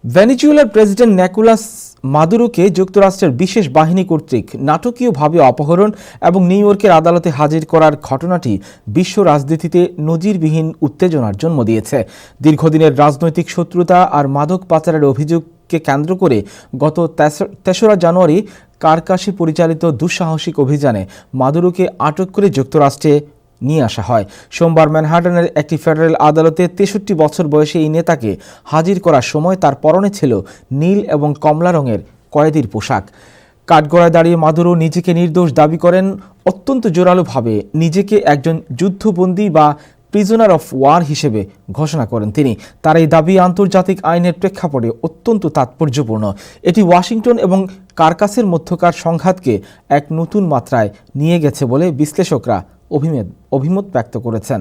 ভেনেজুয়েলার president Nicolas মাদুরোকে যুক্তরাষ্ট্রের বিশেষ বাহিনী কর্তৃক নাটকীয়ভাবে অপহরণ এবং নিউ ইয়র্কের আদালতে হাজির করার ঘটনাটি বিশ্ব রাজনীতিতে নজিরবিহীন উত্তেজনার জন্ম দিয়েছে। দীর্ঘদিনের রাজনৈতিক শত্রুতা আর মাদক পাচারের অভিযোগকে কেন্দ্র করে গত ৩রা জানুয়ারি কারকাসি পরিচালিত দুঃসাহসিক অভিযানে মাদুরোকে আটক করে যুক্তরাষ্ট্রে নিয়ে আসা হয়। সোমবার ম্যানহাটনের একটি ফেডারেল আদালতে ৬৩ বছর বয়সী এই নেতাকে হাজির করার সময় তার পরনে ছিল নীল এবং কমলা রঙের কয়েদির পোশাক। কাঠগড়ায় দাঁড়িয়ে মাদুরো নিজেকে নির্দোষ দাবি করেন। অত্যন্ত জোরালোভাবে নিজেকে একজন যুদ্ধবন্দী বা প্রিজনার অফ ওয়ার হিসেবে ঘোষণা করেন তিনি। তার এই দাবি আন্তর্জাতিক আইনের প্রেক্ষাপটে অত্যন্ত তাৎপর্যপূর্ণ। এটি ওয়াশিংটন এবং কারকাসের মধ্যকার সংঘাতকে এক নতুন মাত্রায় নিয়ে গেছে বলে বিশ্লেষকরা অভিমত ব্যক্ত করেছেন।